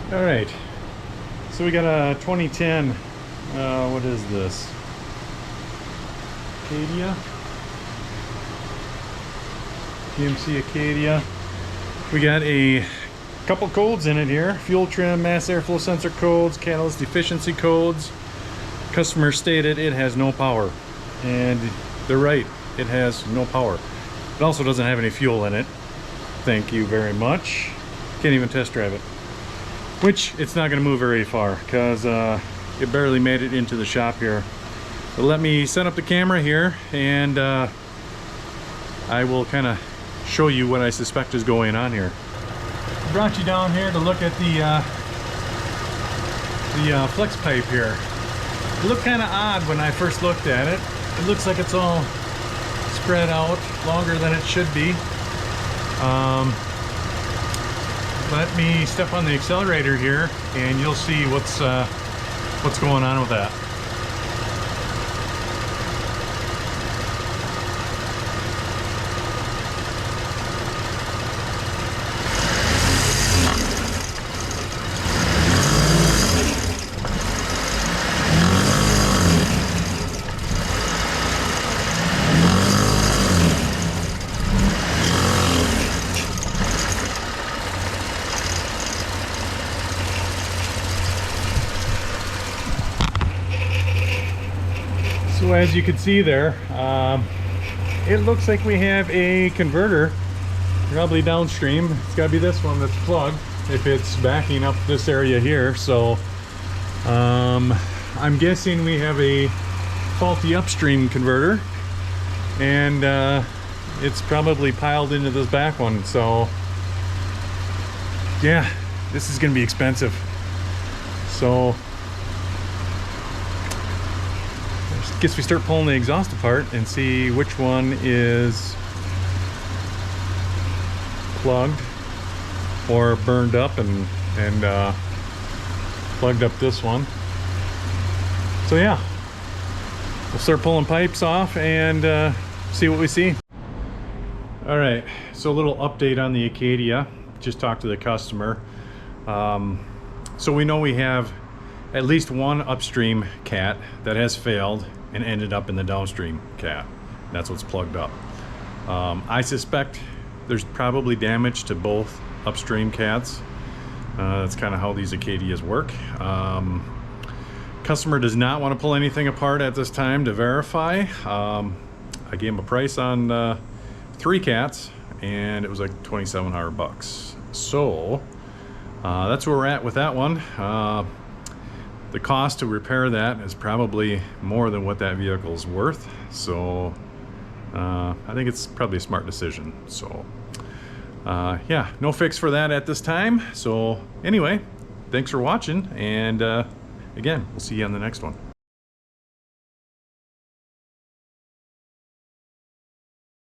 All right, so we got a 2010, what is this? Acadia? GMC Acadia. We got a couple codes in it here. Fuel trim, mass airflow sensor codes, catalyst efficiency codes. Customer stated it has no power. And they're right, it has no power. It also doesn't have any fuel in it. Thank you very much. Can't even test drive it. Which, it's not going to move very far because it barely made it into the shop here. But let me set up the camera here and I will kind of show you what I suspect is going on here. I brought you down here to look at the flex pipe here. It looked kind of odd when I first looked at it. It looks like it's all spread out longer than it should be. Let me step on the accelerator here and you'll see what's going on with that. So as you can see there, it looks like we have a converter, probably downstream. It's got to be this one that's plugged if it's backing up this area here. So I'm guessing we have a faulty upstream converter and it's probably piled into this back one. So yeah, this is going to be expensive. So I guess we start pulling the exhaust apart and see which one is plugged or burned up and plugged up this one. So yeah, we'll start pulling pipes off and see what we see. All right, so a little update on the Acadia. Just talked to the customer. So we know we have at least one upstream cat that has failed and ended up in the downstream cat. That's what's plugged up. I suspect there's probably damage to both upstream cats. That's kind of how these Acadias work. Customer does not want to pull anything apart at this time to verify. I gave him a price on 3 cats and it was like 2,700 bucks. So that's where we're at with that one. The cost to repair that is probably more than what that vehicle is worth. So I think it's probably a smart decision. So yeah, no fix for that at this time. So anyway, thanks for watching, and again, we'll see you on the next one.